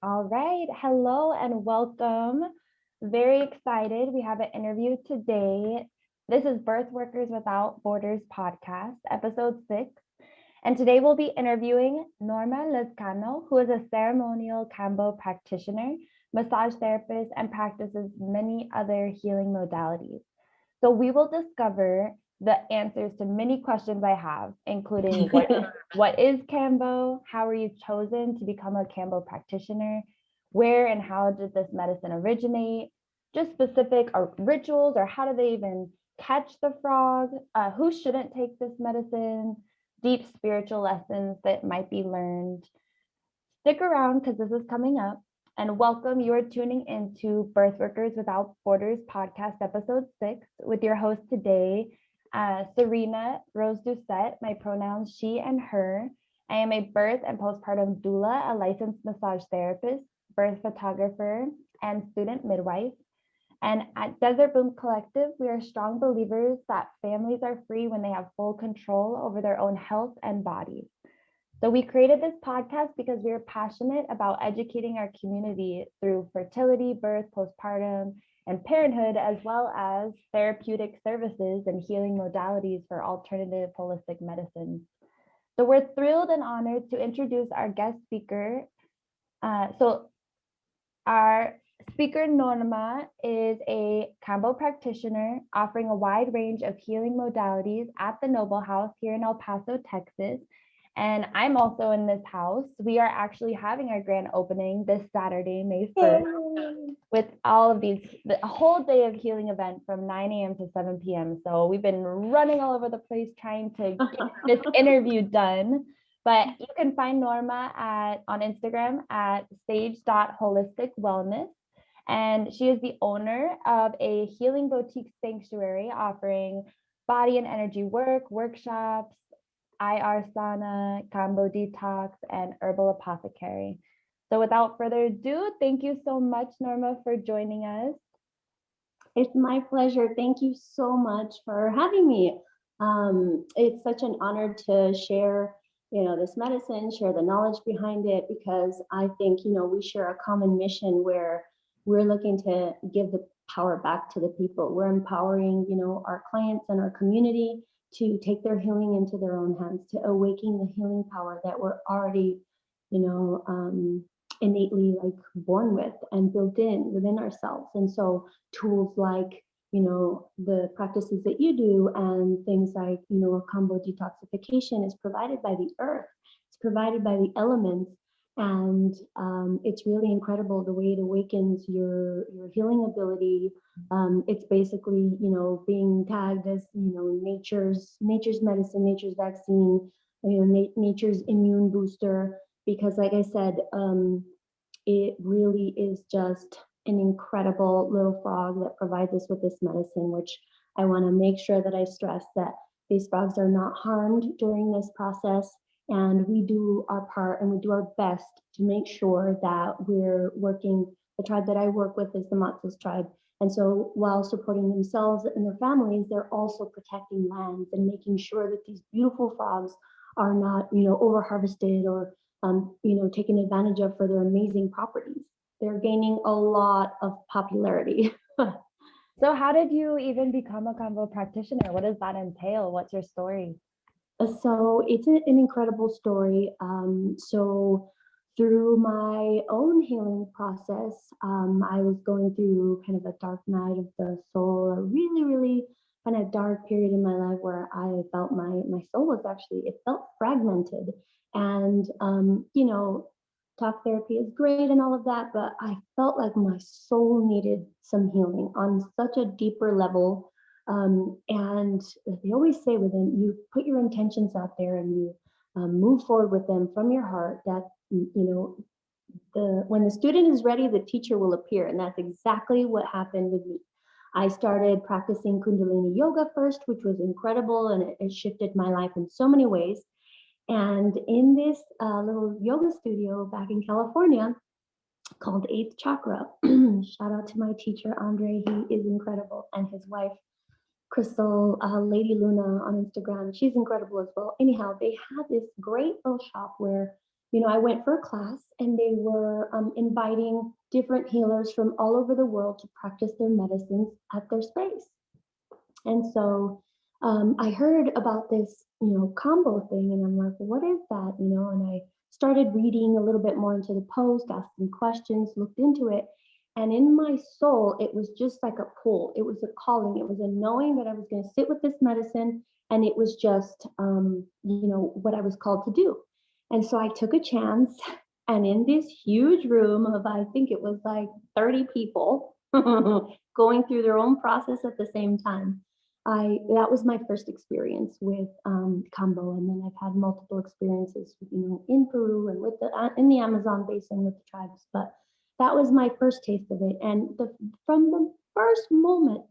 All right. Hello and welcome. Very excited. We have an interview today. This is Birth Workers Without Borders podcast, episode 6. And today we'll be interviewing Norma Lazcano, who is a ceremonial Kambo practitioner, massage therapist, and practices many other healing modalities. So we will discover the answers to many questions I have, including what is Kambo? How were you chosen to become a Kambo practitioner? Where and how did this medicine originate? Just specific rituals, or how do they even catch the frog? Who shouldn't take this medicine? Deep spiritual lessons that might be learned. Stick around because this is coming up. And welcome. You are tuning into Birth Workers Without Borders podcast, episode 6, with your host today, Serena Rose Doucette. My pronouns she and her. I am a birth and postpartum doula, a licensed massage therapist, birth photographer, and student midwife. And at Desert Bloom Collective, we are strong believers that families are free when they have full control over their own health and bodies. So we created this podcast because we are passionate about educating our community through fertility, birth, postpartum, and parenthood, as well as therapeutic services and healing modalities for alternative holistic medicine. So we're thrilled and honored to introduce our guest speaker. Our speaker, Norma, is a Kambo practitioner offering a wide range of healing modalities at the Noble House here in El Paso, Texas. And I'm also in this house. We are actually having our grand opening this Saturday, May 1st, with all of these, the whole day of healing event from 9 a.m. to 7 p.m. So we've been running all over the place trying to get this interview done. But you can find Norma on Instagram at sage.holisticwellness. And she is the owner of a healing boutique sanctuary offering body and energy work, workshops, IR sauna, Kambo detox, and herbal apothecary. So without further ado, thank you so much, Norma, for joining us. It's my pleasure. Thank you so much for having me. It's such an honor to share, this medicine, share the knowledge behind it, because I think, we share a common mission where we're looking to give the power back to the people. We're empowering, our clients and our community to take their healing into their own hands, to awaken the healing power that we're already, innately born with and built in within ourselves. And so tools like the practices that you do and things like a Kambo detoxification is provided by the earth, it's provided by the elements, and it's really incredible the way it awakens your healing ability. It's basically being tagged as nature's medicine, nature's vaccine, nature's immune booster, because like I said, it really is just an incredible little frog that provides us with this medicine, which I want to make sure that I stress that these frogs are not harmed during this process. And we do our part and we do our best to make sure that we're working. The tribe that I work with is the Matsus tribe. And so while supporting themselves and their families, they're also protecting lands and making sure that these beautiful frogs are not, over harvested or, taken advantage of for their amazing properties. They're gaining a lot of popularity. So how did you even become a Kambo practitioner? What does that entail? What's your story? So it's an incredible story. So through my own healing process, I was going through kind of a dark night of the soul, a really, really kind of dark period in my life where I felt my soul was actually, it felt fragmented. And, talk therapy is great and all of that, but I felt like my soul needed some healing on such a deeper level. And they always say within you put your intentions out there and you move forward with them from your heart, that when the student is ready, the teacher will appear. And that's exactly what happened with me. I started practicing Kundalini yoga first, which was incredible, and it shifted my life in so many ways. And in this little yoga studio back in California called Eighth Chakra, shout out to my teacher Andre, he is incredible, and his wife Crystal, Lady Luna on Instagram. She's incredible as well. Anyhow, they had this great little shop where I went for a class and they were inviting different healers from all over the world to practice their medicines at their space. And so I heard about this, combo thing, and I'm like, what is that? And I started reading a little bit more into the post, asked some questions, looked into it. And in my soul, it was just like a pull. It was a calling. It was a knowing that I was going to sit with this medicine. And it was just, what I was called to do. And so I took a chance. And in this huge room of, I think it was like 30 people going through their own process at the same time, that was my first experience with Kambo, and then I've had multiple experiences, in Peru and with in the Amazon basin with the tribes. But that was my first taste of it, and from the first moment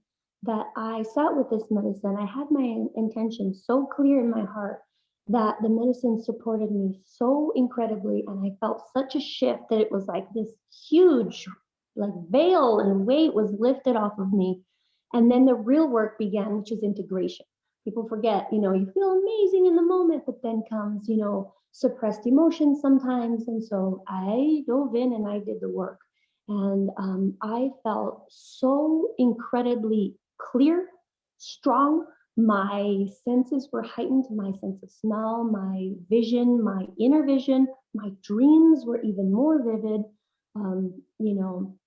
that I sat with this medicine, I had my intention so clear in my heart that the medicine supported me so incredibly, and I felt such a shift that it was like this huge, like veil and weight was lifted off of me. And then the real work began, which is integration. People forget, you feel amazing in the moment, but then comes, suppressed emotions sometimes. And so I dove in and I did the work. And I felt so incredibly clear, strong. My senses were heightened, my sense of smell, my vision, my inner vision, my dreams were even more vivid. Um, you know,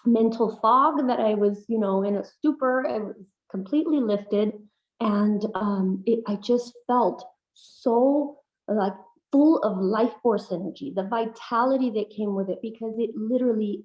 Mental fog that I was, in a stupor. I was completely lifted, and I just felt so like full of life force energy, the vitality that came with it, because it literally,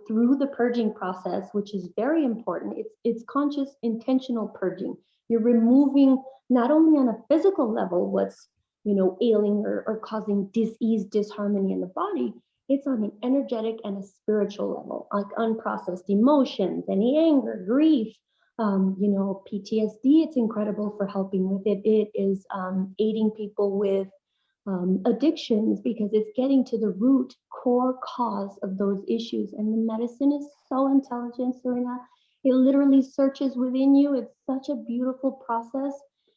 through the purging process, which is very important. It's conscious, intentional purging. You're removing not only on a physical level what's ailing or causing dis-ease, disharmony in the body. It's on an energetic and a spiritual level, like unprocessed emotions, any anger, grief, PTSD. It's incredible for helping with it. It is aiding people with addictions, because it's getting to the root core cause of those issues. And the medicine is so intelligent, Serena. It literally searches within you. It's such a beautiful process.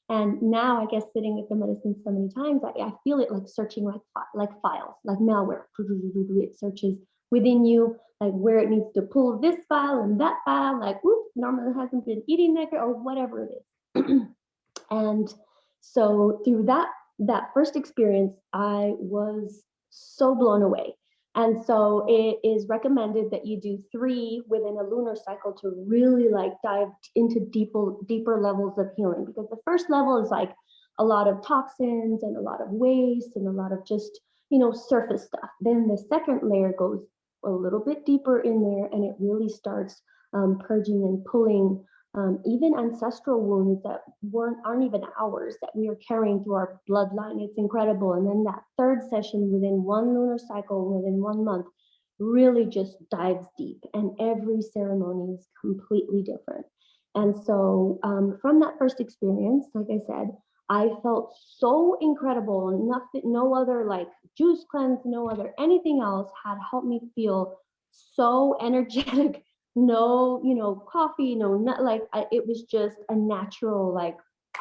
And now, I guess, sitting with the medicine so many times, I feel it like searching like files, like malware. It searches within you, like where it needs to pull this file and that file, like, whoop, Norma hasn't been eating that, or whatever it is. And so through that first experience, I was so blown away. And so it is recommended that you do 3 within a lunar cycle to really like dive into deeper levels of healing. Because the first level is like a lot of toxins and a lot of waste and a lot of just, surface stuff. Then the second layer goes a little bit deeper in there, and it really starts purging and pulling even ancestral wounds that aren't even ours, that we are carrying through our bloodline. It's incredible. And then that third session within one lunar cycle, within 1 month, really just dives deep. And every ceremony is completely different. And so from that first experience, like I said, I felt so incredible. Nothing, no other like juice cleanse, no other anything else had helped me feel so energetic. No, coffee, no, not like it was just a natural, like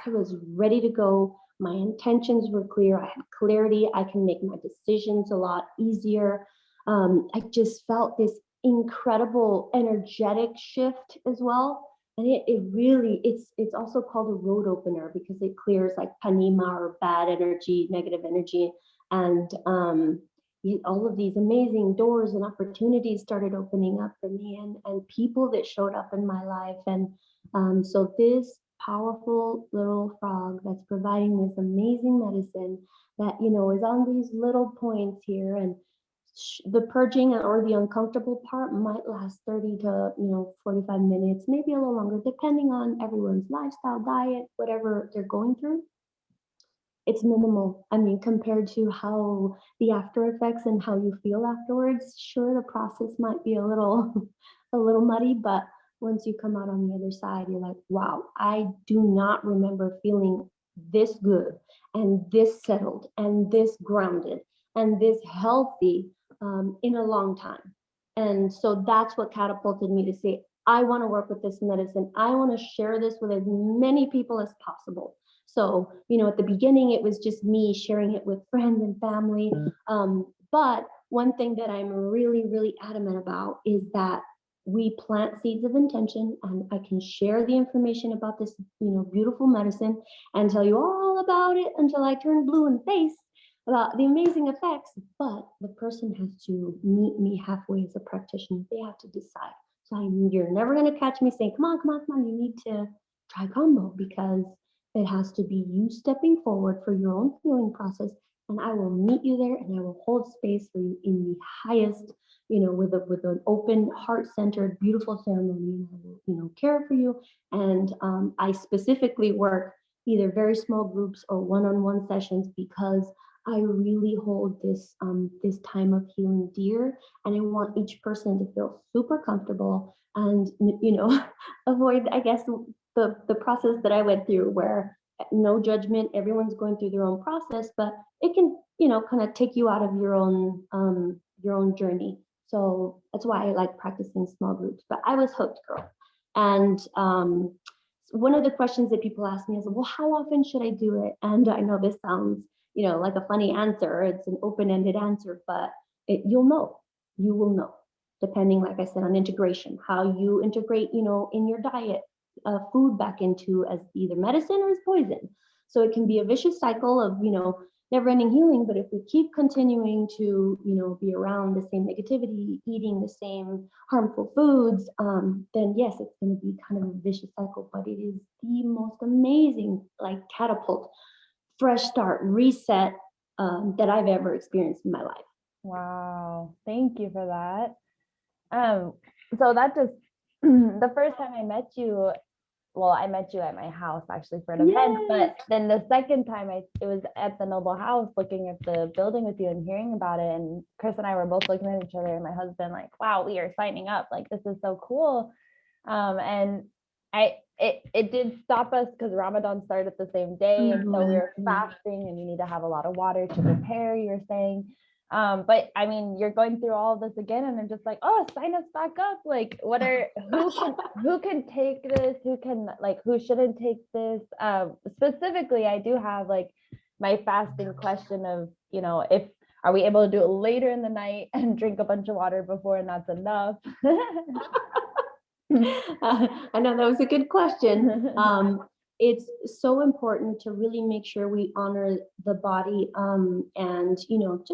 I was ready to go. My intentions were clear. I had clarity. I can make my decisions a lot easier. I just felt this incredible energetic shift as well. And it really, it's also called a road opener, because it clears like panima, or bad energy, negative energy. And all of these amazing doors and opportunities started opening up for me, and people that showed up in my life. And so this powerful little frog that's providing this amazing medicine that, is on these little points here. And the purging or the uncomfortable part might last 30 to 45 minutes, maybe a little longer, depending on everyone's lifestyle, diet, whatever they're going through. It's minimal. I mean, compared to how the after effects and how you feel afterwards, sure, the process might be a little a little muddy, but once you come out on the other side, you're like, wow, I do not remember feeling this good and this settled and this grounded and this healthy in a long time. And so that's what catapulted me to say, I want to work with this medicine. I want to share this with as many people as possible. So, at the beginning, it was just me sharing it with friends and family. But one thing that I'm really, really adamant about is that we plant seeds of intention, and I can share the information about this, beautiful medicine and tell you all about it until I turn blue in the face about the amazing effects. But the person has to meet me halfway as a practitioner. They have to decide. So you're never going to catch me saying, come on, come on, come on, you need to try Kambo, because it has to be you stepping forward for your own healing process. And I will meet you there, and I will hold space for you in the highest, with an open, heart-centered, beautiful ceremony. I will, care for you. And I specifically work either very small groups or one-on-one sessions, because I really hold this time of healing dear, and I want each person to feel super comfortable and avoid, I guess, the process that I went through, where no judgment, everyone's going through their own process, but it can kind of take you out of your own journey. So that's why I like practicing small groups. But I was hooked, girl. And one of the questions that people ask me is, well, how often should I do it? And I know this sounds like a funny answer. It's an open-ended answer, but you'll know. You will know, depending, like I said, on integration, how you integrate, in your diet, food back into as either medicine or as poison. So it can be a vicious cycle of, never-ending healing. But if we keep continuing to, be around the same negativity, eating the same harmful foods, then yes, it's going to be kind of a vicious cycle. But it is the most amazing, like, catapult, fresh start, reset that I've ever experienced in my life. Wow, thank you for that. So that just the first time I met you, well, I met you at my house actually for an event, but then the second time it was at the Noble House, looking at the building with you and hearing about it. And Chris and I were both looking at each other, and my husband like, wow, we are signing up. Like, this is so cool. And it did stop us because Ramadan started the same day. And so we were fasting, and you need to have a lot of water to prepare, you were saying. But I mean, you're going through all of this again, and I'm just like, oh, sign us back up. Like, who can take this? Who shouldn't take this? Specifically, I do have like my fasting question of, if are we able to do it later in the night and drink a bunch of water before, and that's enough? I know that was a good question. It's so important to really make sure we honor the body. And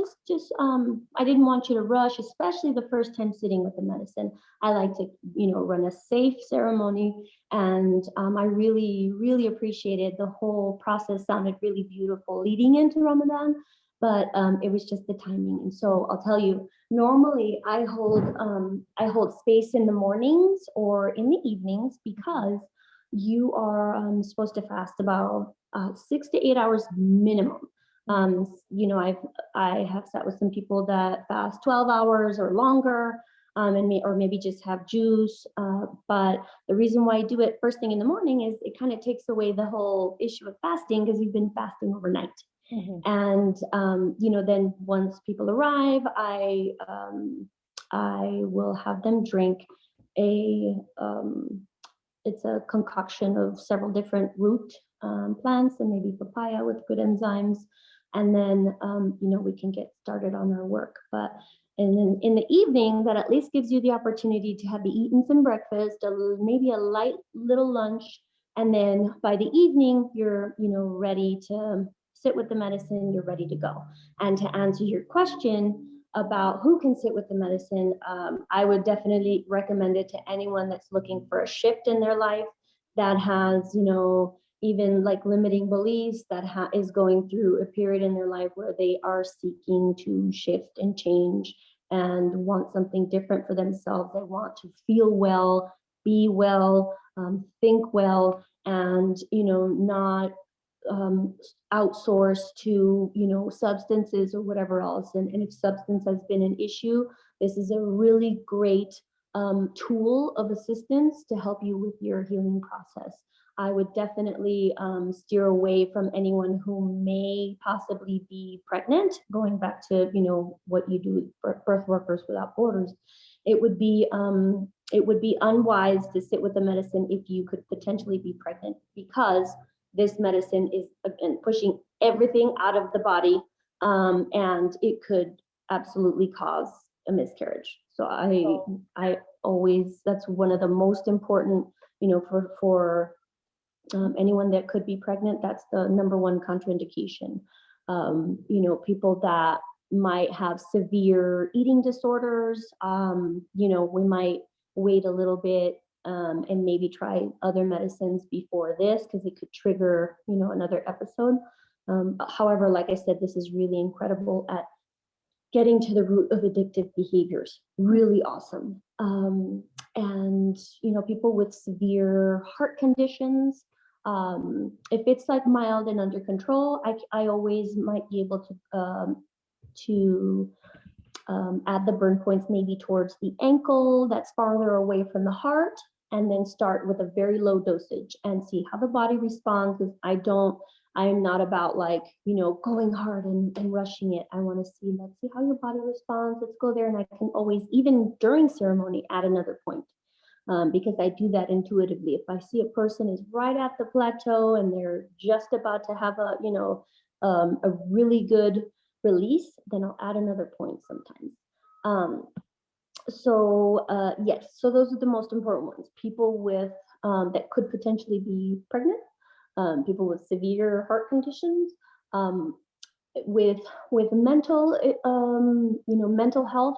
just I didn't want you to rush, especially the first time sitting with the medicine. I like to run a safe ceremony, and I really, really appreciated the whole process. Sounded really beautiful leading into Ramadan, but it was just the timing. And so I'll tell you, normally I hold space in the mornings or in the evenings, because you are supposed to fast about 6 to 8 hours minimum. I have sat with some people that fast 12 hours or longer, or maybe just have juice. But the reason why I do it first thing in the morning is it kind of takes away the whole issue of fasting, because you've been fasting overnight. And then once people arrive, I will have them drink it's a concoction of several different root plants, and maybe papaya with good enzymes, and then we can get started on our work. But and then in the evening, that at least gives you the opportunity to have eaten some breakfast, maybe a light little lunch, and then by the evening you're ready to sit with the medicine, you're ready to go. And to answer your question about who can sit with the medicine, I would definitely recommend it to anyone that's looking for a shift in their life, that has, even like limiting beliefs, that is going through a period in their life where they are seeking to shift and change and want something different for themselves. They want to feel well, be well, think well, and, not outsource to substances or whatever else. And if substance has been an issue, this is a really great tool of assistance to help you with your healing process. I would definitely steer away from anyone who may possibly be pregnant. Going back to what you do with Birth Workers Without Borders, it would be unwise to sit with the medicine if you could potentially be pregnant, because this medicine is again pushing everything out of the body, and it could absolutely cause a miscarriage. So I always, that's one of the most important, for anyone that could be pregnant, that's the number one contraindication. People that might have severe eating disorders, we might wait a little bit, and maybe try other medicines before this because it could trigger, another episode. However, like I said, this is really incredible at getting to the root of addictive behaviors. Really awesome. And people with severe heart conditions, if it's like mild and under control, I always might be able to add the burn points maybe towards the ankle that's farther away from the heart, and then start with a very low dosage and see how the body responds. Because I'm not about like, going hard and rushing it. I want to see, let's see how your body responds. Let's go there. And I can always, even during ceremony, add another point. Because I do that intuitively. If I see a person is right at the plateau and they're just about to have a really good release, then I'll add another point sometimes. Yes, so those are the most important ones. People with that could potentially be pregnant, people with severe heart conditions, with mental, mental health.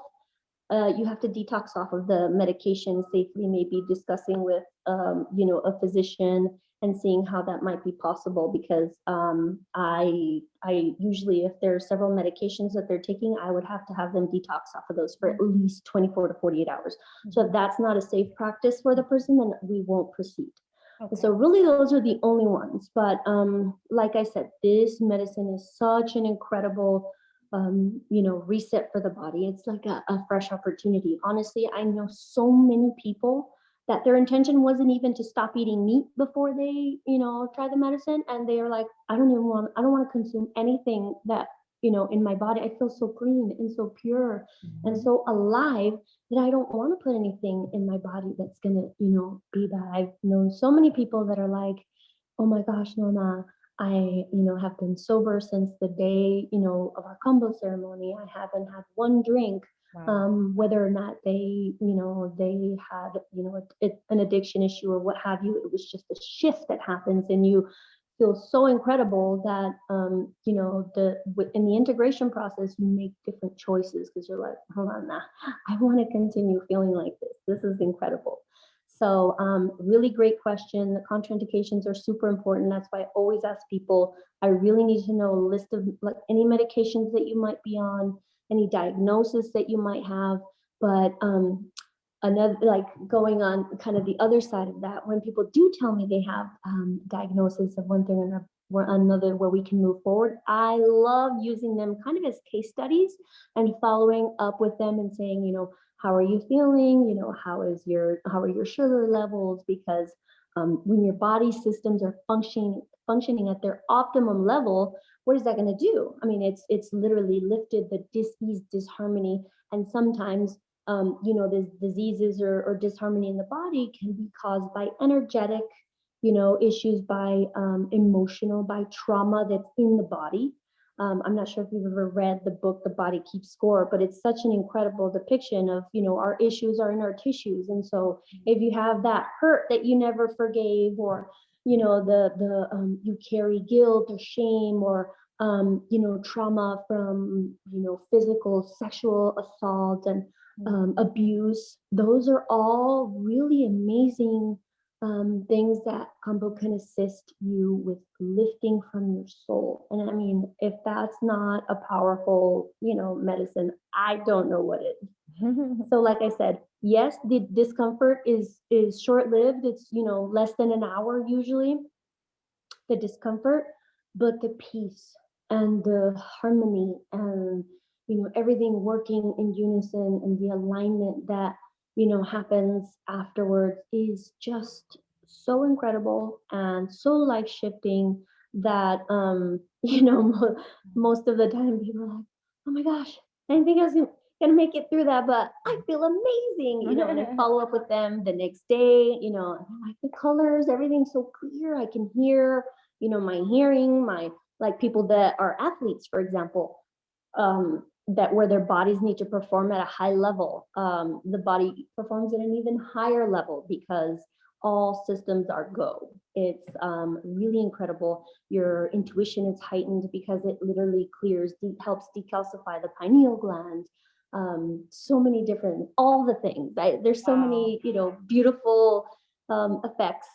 You have to detox off of the medication safely, maybe discussing with, a physician and seeing how that might be possible. Because I usually, if there are several medications that they're taking, I would have to have them detox off of those for at least 24 to 48 hours. So if that's not a safe practice for the person, then we won't proceed. Okay. So really, those are the only ones. But like I said, this medicine is such an incredible reset for the body. It's like a fresh opportunity. Honestly, I know so many people that their intention wasn't even to stop eating meat before they, try the medicine. And they are like, I don't want to consume anything that, in my body. I feel so clean and so pure and so alive that I don't want to put anything in my body that's going to, be bad. I've known so many people that are like, oh my gosh, Norma, I, have been sober since the day, of our Kambo ceremony. I haven't had one drink. Wow. Whether or not they, they had, an addiction issue or what have you, it was just a shift that happens, and you feel so incredible that, in the integration process, you make different choices because you're like, hold on, now, I want to continue feeling like this. This is incredible. So really great question. The contraindications are super important. That's why I always ask people, I really need to know a list of like any medications that you might be on, any diagnosis that you might have. But another, like going on kind of the other side of that, when people do tell me they have diagnosis of one thing or another where we can move forward, I love using them kind of as case studies and following up with them and saying, how are you feeling? How are your sugar levels? Because when your body systems are functioning at their optimum level, what is that going to do? I mean, it's literally lifted the dis-ease, disharmony, and sometimes these diseases or disharmony in the body can be caused by energetic, issues, by emotional, by trauma that's in the body. I'm not sure if you've ever read the book, The Body Keeps Score, but it's such an incredible depiction of, our issues are in our tissues. And so if you have that hurt that you never forgave, or, you carry guilt or shame, or, trauma from, physical, sexual assault and abuse, those are all really amazing things that Kambo can assist you with lifting from your soul. And I mean, if that's not a powerful, medicine, I don't know what is. So like I said, yes, the discomfort is short-lived. It's, less than an hour usually, the discomfort, but the peace and the harmony and, everything working in unison, and the alignment that happens afterwards is just so incredible and so life-shifting that most of the time people are like, oh my gosh, I didn't think I was gonna make it through that, but I feel amazing, and I follow up with them the next day, and they're like, the colors, everything's so clear, I can hear my hearing, my, like, people that are athletes, for example, that where their bodies need to perform at a high level, the body performs at an even higher level because all systems are go. It's really incredible. Your intuition is heightened because it literally helps decalcify the pineal gland. So many different, all the things. There's so many, beautiful effects.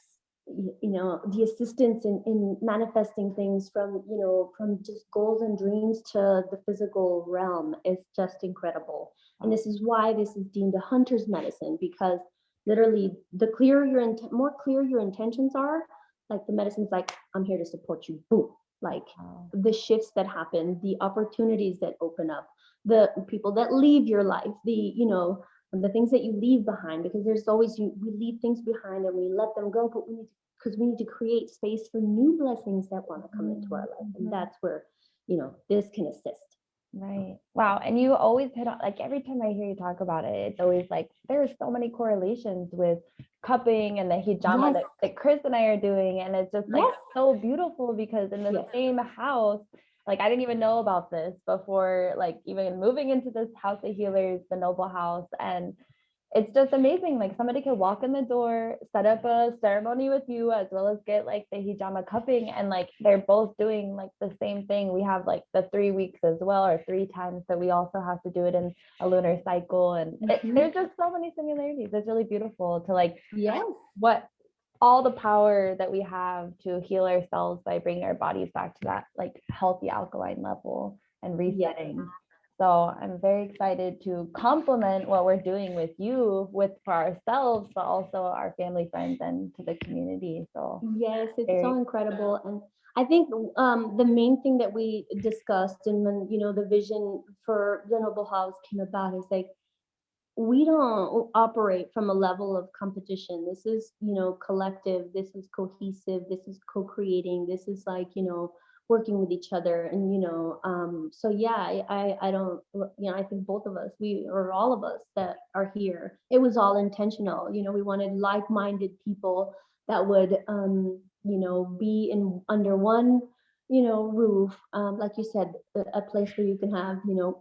The assistance in manifesting things from just goals and dreams to the physical realm is just incredible. And this is why this is deemed a hunter's medicine, because literally the more clear your intentions are, like, the medicine's like, I'm here to support you, boom. Like, the shifts that happen, the opportunities that open up, the people that leave your life, the things that you leave behind, because there's always, we leave things behind and we let them go, but we need to create space for new blessings that want to come into our life. And that's where, this can assist. Right. Wow. And you always hit on, like, every time I hear you talk about it, it's always like there's so many correlations with cupping and the hijama that Chris and I are doing. And it's just like so beautiful because in the same house, like, I didn't even know about this before, like, even moving into this house of healers, the Noble House. And it's just amazing. Like, somebody could walk in the door, set up a ceremony with you, as well as get like the hijama cupping, and like they're both doing like the same thing. We have like the 3 weeks as well, or 3 times. So we also have to do it in a lunar cycle. And there's just so many similarities. It's really beautiful to like what all the power that we have to heal ourselves by bringing our bodies back to that like healthy alkaline level and resetting. So I'm very excited to complement what we're doing with you, for ourselves, but also our family, friends, and to the community. So yes, it's so incredible. And I think the main thing that we discussed, and when the vision for the Noble House came about, is like, we don't operate from a level of competition. This is, collective. This is cohesive. This is co-creating. This is like, working with each other. And, so yeah, I don't, I think both of us, or all of us that are here, it was all intentional. We wanted like-minded people that would, be under one roof, like you said, a place where you can have,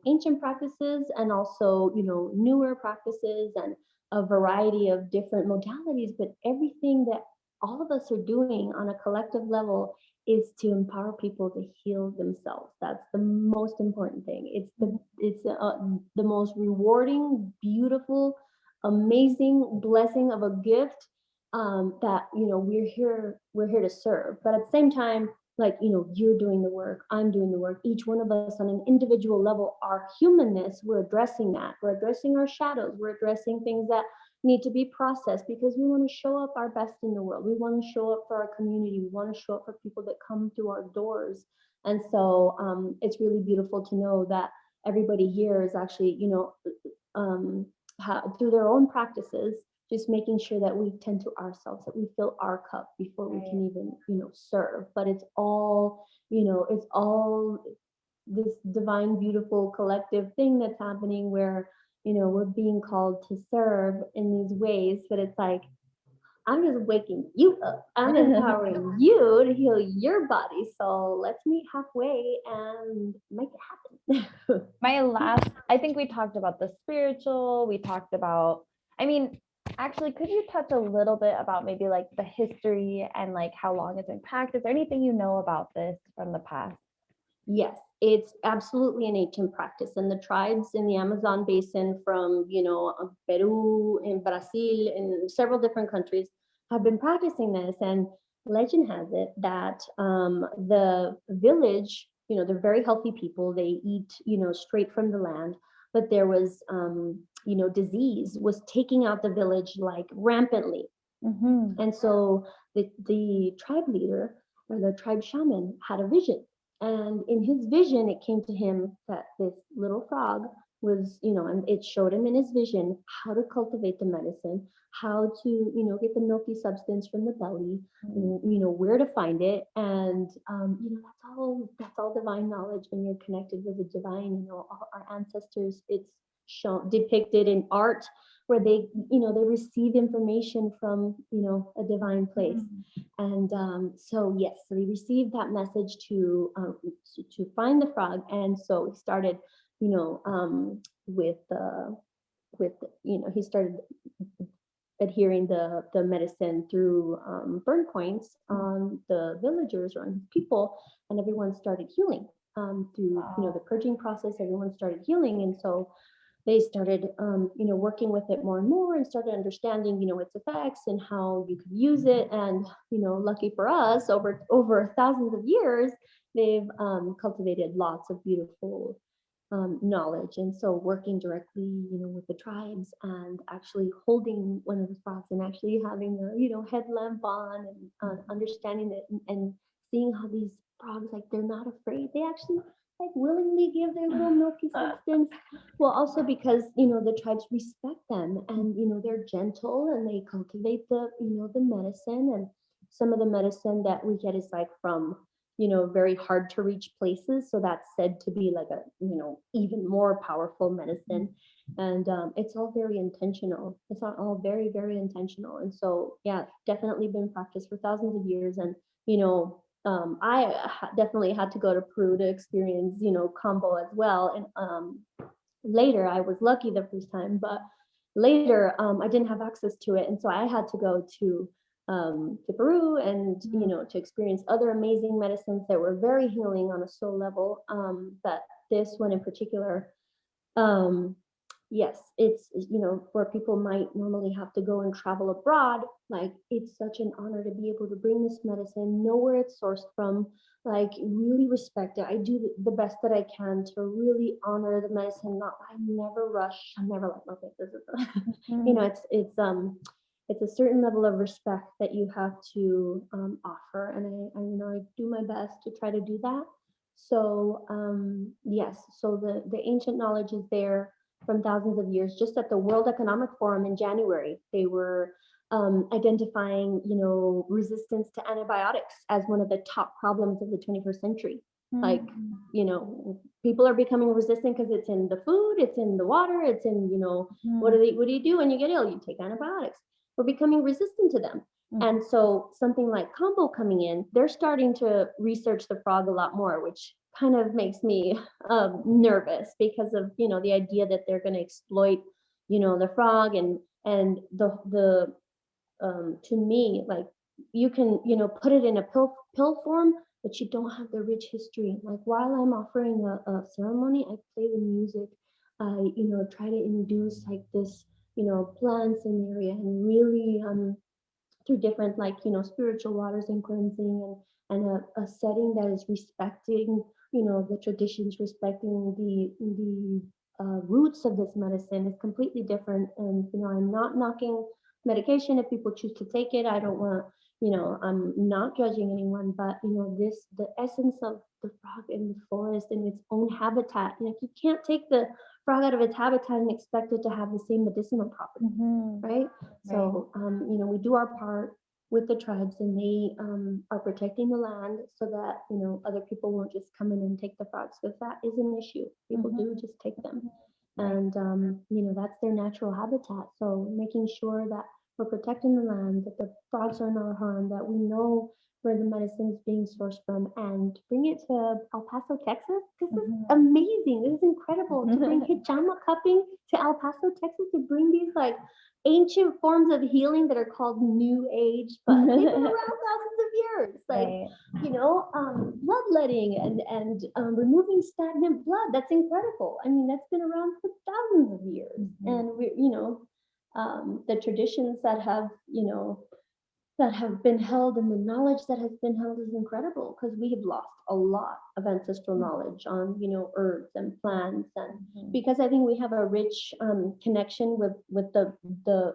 ancient practices and also, newer practices and a variety of different modalities. But everything that all of us are doing on a collective level is to empower people to heal themselves. That's the most important thing. It's the most rewarding, beautiful, amazing blessing of a gift, that we're here to serve. But at the same time, like, you're doing the work, I'm doing the work, each one of us on an individual level, our humanness, we're addressing that. We're addressing our shadows. We're addressing things that need to be processed, because we want to show up our best in the world. We want to show up for our community. We want to show up for people that come through our doors. And so it's really beautiful to know that everybody here is actually, through their own practices, just making sure that we tend to ourselves, that we fill our cup before we can even, serve. But it's all this divine, beautiful collective thing that's happening where, we're being called to serve in these ways. But it's like, I'm just waking you up. I'm empowering you to heal your body. So let's meet halfway and make it happen. I think we talked about the spiritual, we talked about, actually, could you touch a little bit about maybe like the history and like how long it's been practiced, or anything you know about this from the past? Yes, it's absolutely an ancient practice, and the tribes in the Amazon basin from, Peru and Brazil and several different countries have been practicing this. And legend has it that the village, they're very healthy people. They eat, straight from the land, but there was, disease was taking out the village like rampantly. And so the tribe leader, or the tribe shaman, had a vision. And in his vision, it came to him that this little frog was, and it showed him in his vision how to cultivate the medicine, how to, get the milky substance from the belly, where to find it. And, that's all divine knowledge when you're connected with the divine. All our ancestors, it's shown, depicted in art, where they, they receive information from, a divine place. And so yes, so they received that message to find the frog. And so he started, you know, with with he started adhering the medicine through burn points on the villagers or on his people, and everyone started healing through the purging process. Everyone started healing, and so they started working with it more and more, and started understanding its effects and how you could use it. And lucky for us, over thousands of years, they've cultivated lots of beautiful knowledge. And so working directly, with the tribes, and actually holding one of the frogs, and actually having a, headlamp on, and understanding it, and seeing how these frogs, like, they're not afraid. They actually, like, willingly give their little milky substance. Well, also because, the tribes respect them, and, they're gentle, and they cultivate the medicine. And some of the medicine that we get is like from very hard to reach places. So that's said to be like a, even more powerful medicine. And it's all very intentional. It's all very, very intentional. And so, yeah, definitely been practiced for thousands of years. And, I definitely had to go to Peru to experience, Kambo as well. And later, I was lucky the first time, but later I didn't have access to it. And so I had to go to Peru, and to experience other amazing medicines that were very healing on a soul level. But this one in particular, um, yes, it's where people might normally have to go and travel abroad. Like, it's such an honor to be able to bring this medicine, know where it's sourced from, like, really respect it. I do the best that I can to really honor the medicine. Not, I never rush. I'm never like, okay, this is it's a certain level of respect that you have to offer. And I do my best to try to do that. So yes, so the ancient knowledge is there from thousands of years. Just at the World Economic Forum in January, they were identifying, resistance to antibiotics as one of the top problems of the 21st century. Like, people are becoming resistant because it's in the food, it's in the water, it's in, what do you do when you get ill? You take antibiotics. We're becoming resistant to them. And so something like Kambo coming in, they're starting to research the frog a lot more, which kind of makes me nervous, because of, the idea that they're going to exploit, the frog. And the to me, like, you can, put it in a pill form, but you don't have the rich history. Like, while I'm offering a ceremony, I play the music. I, try to induce like this, plan scenario, and really through different, like, spiritual waters and cleansing, and a setting that is respecting, the traditions, respecting the roots of this medicine is completely different. And I'm not knocking medication if people choose to take it. I don't want, I'm not judging anyone, but the essence of the frog in the forest, in its own habitat, you can't take the frog out of its habitat and expect it to have the same medicinal properties, right? So, we do our part with the tribes, and they are protecting the land so that, other people won't just come in and take the frogs, because that is an issue. People do just take them. And, that's their natural habitat. So making sure that we're protecting the land, that the frogs are not harmed, that we know where the medicine is being sourced from, and bring it to El Paso, Texas. This is amazing. This is incredible to bring hijama cupping to El Paso, Texas, to bring these like ancient forms of healing that are called New Age, but they've been around thousands of years. Like, bloodletting and removing stagnant blood. That's incredible. I mean, that's been around for thousands of years. And the traditions that have been held, and the knowledge that has been held, is incredible, because we have lost a lot of ancestral knowledge on herbs and plants. And because I think we have a rich connection with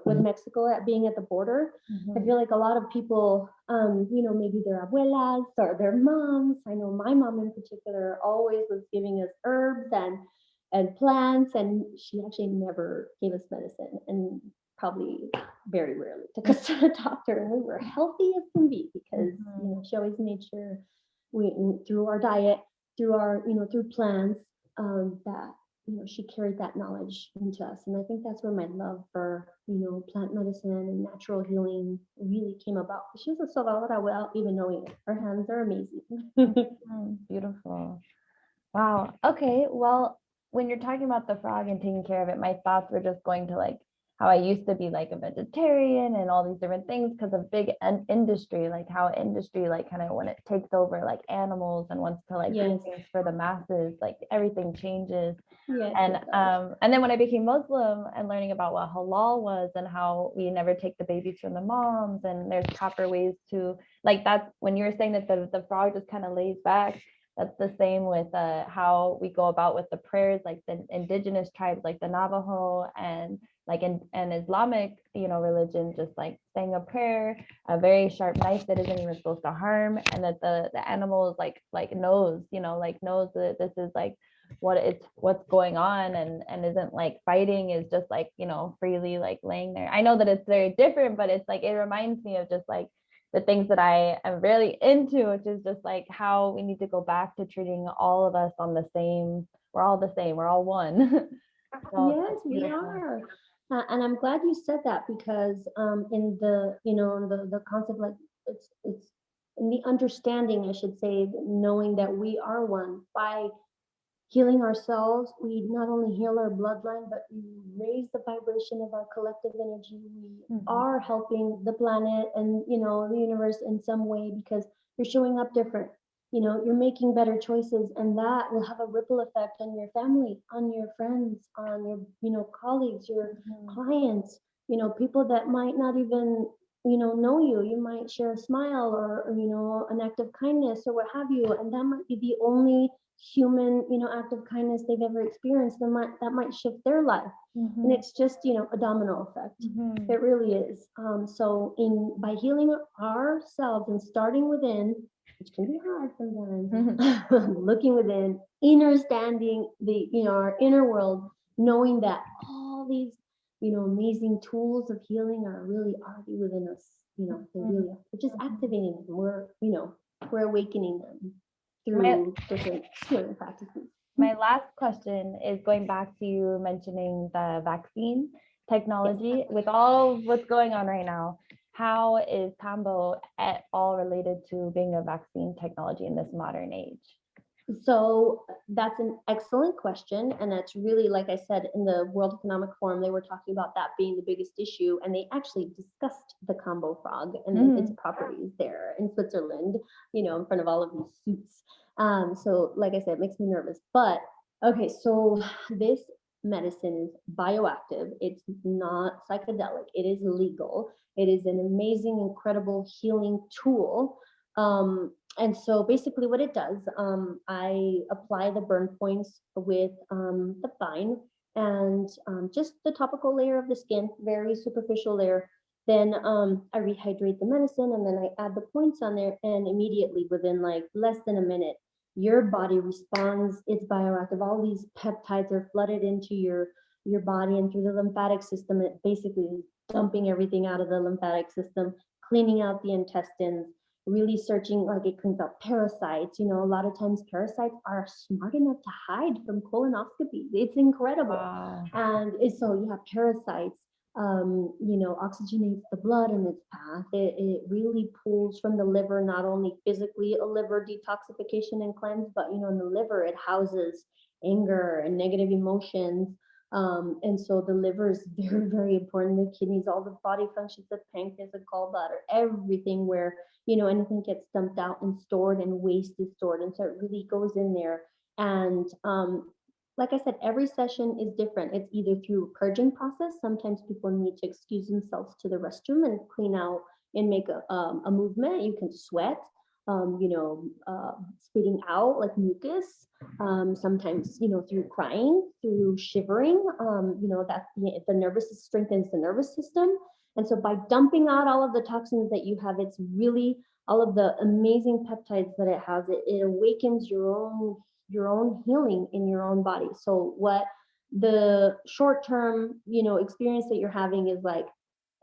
with Mexico, at being at the border. I feel like a lot of people, maybe their abuelas or their moms, I know my mom in particular always was giving us herbs and plants, and she actually never gave us medicine, and probably very rarely took us to the doctor. And we were healthy as can be, because she always made sure we, through our diet, through our through plants, that she carried that knowledge into us. And I think that's where my love for, plant medicine and natural healing really came about. She was a Salvadora without even knowing it. Her hands are amazing. Beautiful. Wow. Okay. Well, when you're talking about the frog and taking care of it, my thoughts were just going to like how I used to be like a vegetarian and all these different things because of big industry, like how industry, like kind of when it takes over like animals and wants to like do Yes. things for the masses, like everything changes. Yes, And it does. and then when I became Muslim and learning about what halal was and how we never take the babies from the moms and there's proper ways to like that's when you were saying that the frog just kind of lays back. That's the same with how we go about with the prayers, like the indigenous tribes, like the Navajo and like in an Islamic, religion, just like saying a prayer, a very sharp knife that isn't even supposed to harm, and that the animal is like knows, like knows that this is like what's going on and isn't like fighting, is just like freely like laying there. I know that it's very different, but it's like it reminds me of just like the things that I am really into, which is just like how we need to go back to treating all of us on the same. We're all the same. We're all one. So Yes, that's we beautiful. are. And I'm glad you said that because in the the concept, like it's in the understanding, I should say, knowing that we are one by healing ourselves. We not only heal our bloodline, but we raise the vibration of our collective energy. We Mhm. are helping the planet and the universe in some way because you're showing up different. You're making better choices, and that will have a ripple effect on your family, on your friends, on your colleagues, your Mhm. clients. People that might not even know you. You might share a smile or an act of kindness or what have you, and that might be the only human act of kindness they've ever experienced. That might shift their life, and Mhm. it's just a domino effect. Mhm. It really is. So in by healing ourselves and starting within, which can be hard Mhm. sometimes, looking within, understanding the our inner world, knowing that all these amazing tools of healing are really already within us. They really are. We're just Mhm. activating them. We're awakening them My through different healing practices. my last question is going back to you mentioning the vaccine Yes. technology with all what's going on right now. How is Kambo at all related to being a vaccine technology in this modern age? So that's an excellent question. And that's really, like I said, in the World Economic Forum, they were talking about that being the biggest issue. And they actually discussed the Kambo frog and its Mhm. properties there in Switzerland, in front of all of these suits. So, like I said, it makes me nervous. But okay, so this medicine is bioactive, it's not psychedelic, it is legal, it is an amazing, incredible healing tool. And so basically what it does, I apply the burn points with the fine and just the topical layer of the skin, very superficial layer. Then I rehydrate the medicine and then I add the points on there, and immediately within like less than a minute, your body responds. It's bioactive. All these peptides are flooded into your body and through the lymphatic system. It basically is dumping everything out of the lymphatic system, cleaning out the intestines, really searching, like it cleans out parasites. A lot of times parasites are smart enough to hide from colonoscopy. It's incredible. Wow. And so you have parasites, oxygenates the blood in its path. It really pulls from the liver, not only physically a liver detoxification and cleanse, but in the liver it houses anger and negative emotions. And so the liver is very, very important. The kidneys, all the body functions, the pancreas, the gallbladder, everything where anything gets dumped out and stored and waste is stored. And so it really goes in there. And like I said, every session is different. It's either through a purging process. Sometimes people need to excuse themselves to the restroom and clean out and make a movement. You can sweat, spitting out like mucus. Sometimes, through crying, through shivering, that the nervous system strengthens the nervous system. And so by dumping out all of the toxins that you have, it's really all of the amazing peptides that it has. It awakens your own healing in your own body. So what the short term, experience that you're having is like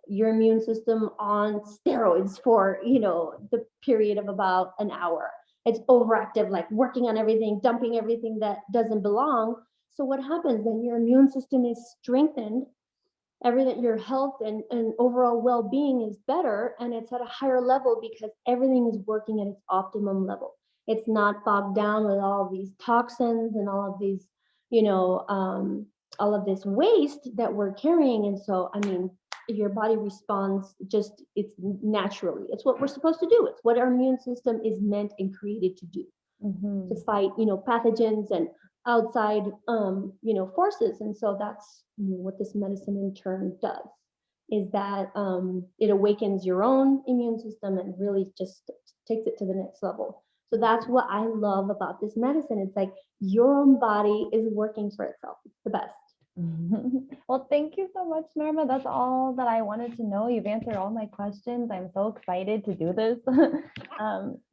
your immune system on steroids for the period of about an hour. It's overactive, like working on everything, dumping everything that doesn't belong. So what happens then? Your immune system is strengthened, everything, your health and overall well-being is better, and it's at a higher level because everything is working at its optimum level. It's not bogged down with all of these toxins and all of these, you know, all of this waste that we're carrying. And so, I mean, your body responds just, it's naturally, it's what we're supposed to do. It's what our immune system is meant and created to do, to fight, you know, pathogens and outside, you know, forces. And so that's, you know, what this medicine in turn does, is that it awakens your own immune system and really just takes it to the next level. So that's what I love about this medicine. It's like your own body is working for itself. It's the best. Well, thank you so much, Norma. That's all that I wanted to know. You've answered all my questions. I'm so excited to do this.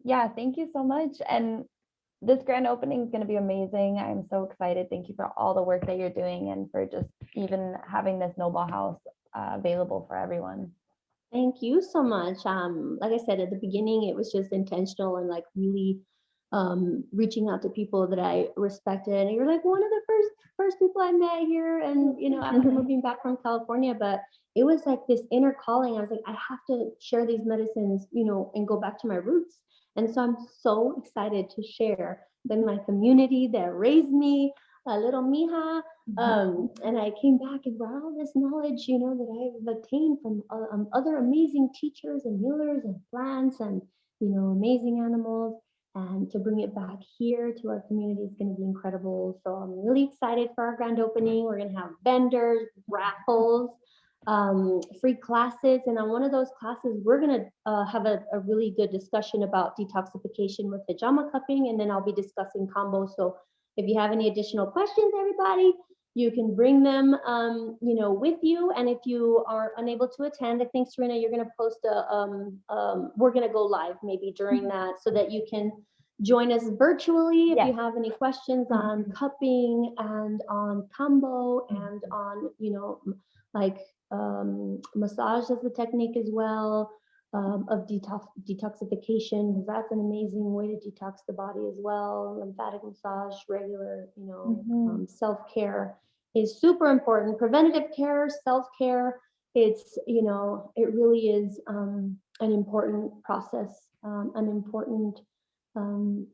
Yeah, thank you so much. And this grand opening is going to be amazing. I'm so excited. Thank you for all the work that you're doing and for just even having this noble house available for everyone. Thank you so much. Like I said at the beginning, it was just intentional and like really reaching out to people that I respected. And you're like one of the first people I met here, and you know, after moving back from California. But it was like this inner calling. I was like, I have to share these medicines, you know, and go back to my roots. And so I'm so excited to share them, my community that raised me, a little mija. And I came back and brought all this knowledge, you know, that I've obtained from other amazing teachers and healers and plants and, you know, amazing animals. And to bring it back here to our community is going to be incredible. So I'm really excited for our grand opening. We're going to have vendors, raffles, free classes. And on one of those classes, we're going to have a really good discussion about detoxification with hijama cupping. And then I'll be discussing Kambo. So if you have any additional questions, everybody, you can bring them, you know, with you. And if you are unable to attend, I think, Serena, you're going to post we're going to go live maybe during that so that you can join us virtually if you have any questions on cupping and on Kambo and on, you know, like massage as a technique as well, of detoxification, because that's an amazing way to detox the body as well. Lymphatic massage, regular, you know, self-care is super important. Preventative care, self-care, it's, you know, it really is an important process, an important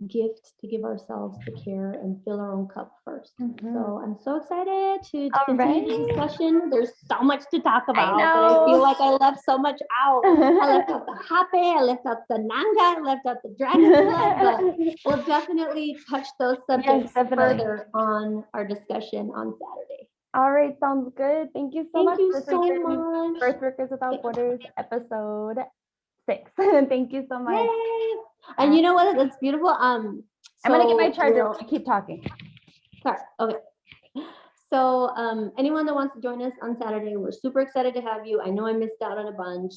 gift to give ourselves the care and fill our own cup first. So I'm so excited to continue the discussion. There's so much to talk about, but I feel like I left so much out. I left out the hape, I left out the nanga, I left out the dragon blood, but we'll definitely touch those subjects further on our discussion on Saturday. All right, sounds good. Thank you so much. Thank you so much. Birth Workers Without Borders, episode 6. Thank you so much. Yay! And you know what? That's beautiful. I'm gonna get my charger while you keep talking. Sorry. Okay. So anyone that wants to join us on Saturday, we're super excited to have you. I know I missed out on a bunch.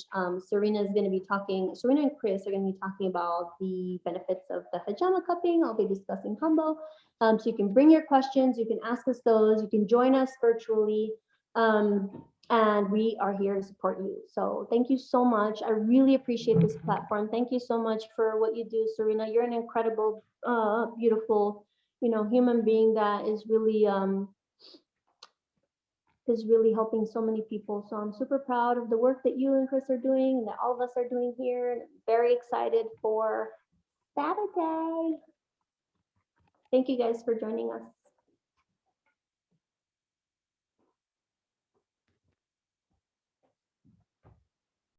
Serena is going to be talking, Serena and Chris are going to be talking about the benefits of the hijama cupping. I'll be discussing Kambo. So you can bring your questions, you can ask us those, you can join us virtually. And we are here to support you. So thank you so much. I really appreciate this platform. Thank you so much for what you do, Serena. You're an incredible, beautiful, you know, human being that is really helping so many people. So I'm super proud of the work that you and Chris are doing and that all of us are doing here. And I'm very excited for Saturday. Thank you guys for joining us.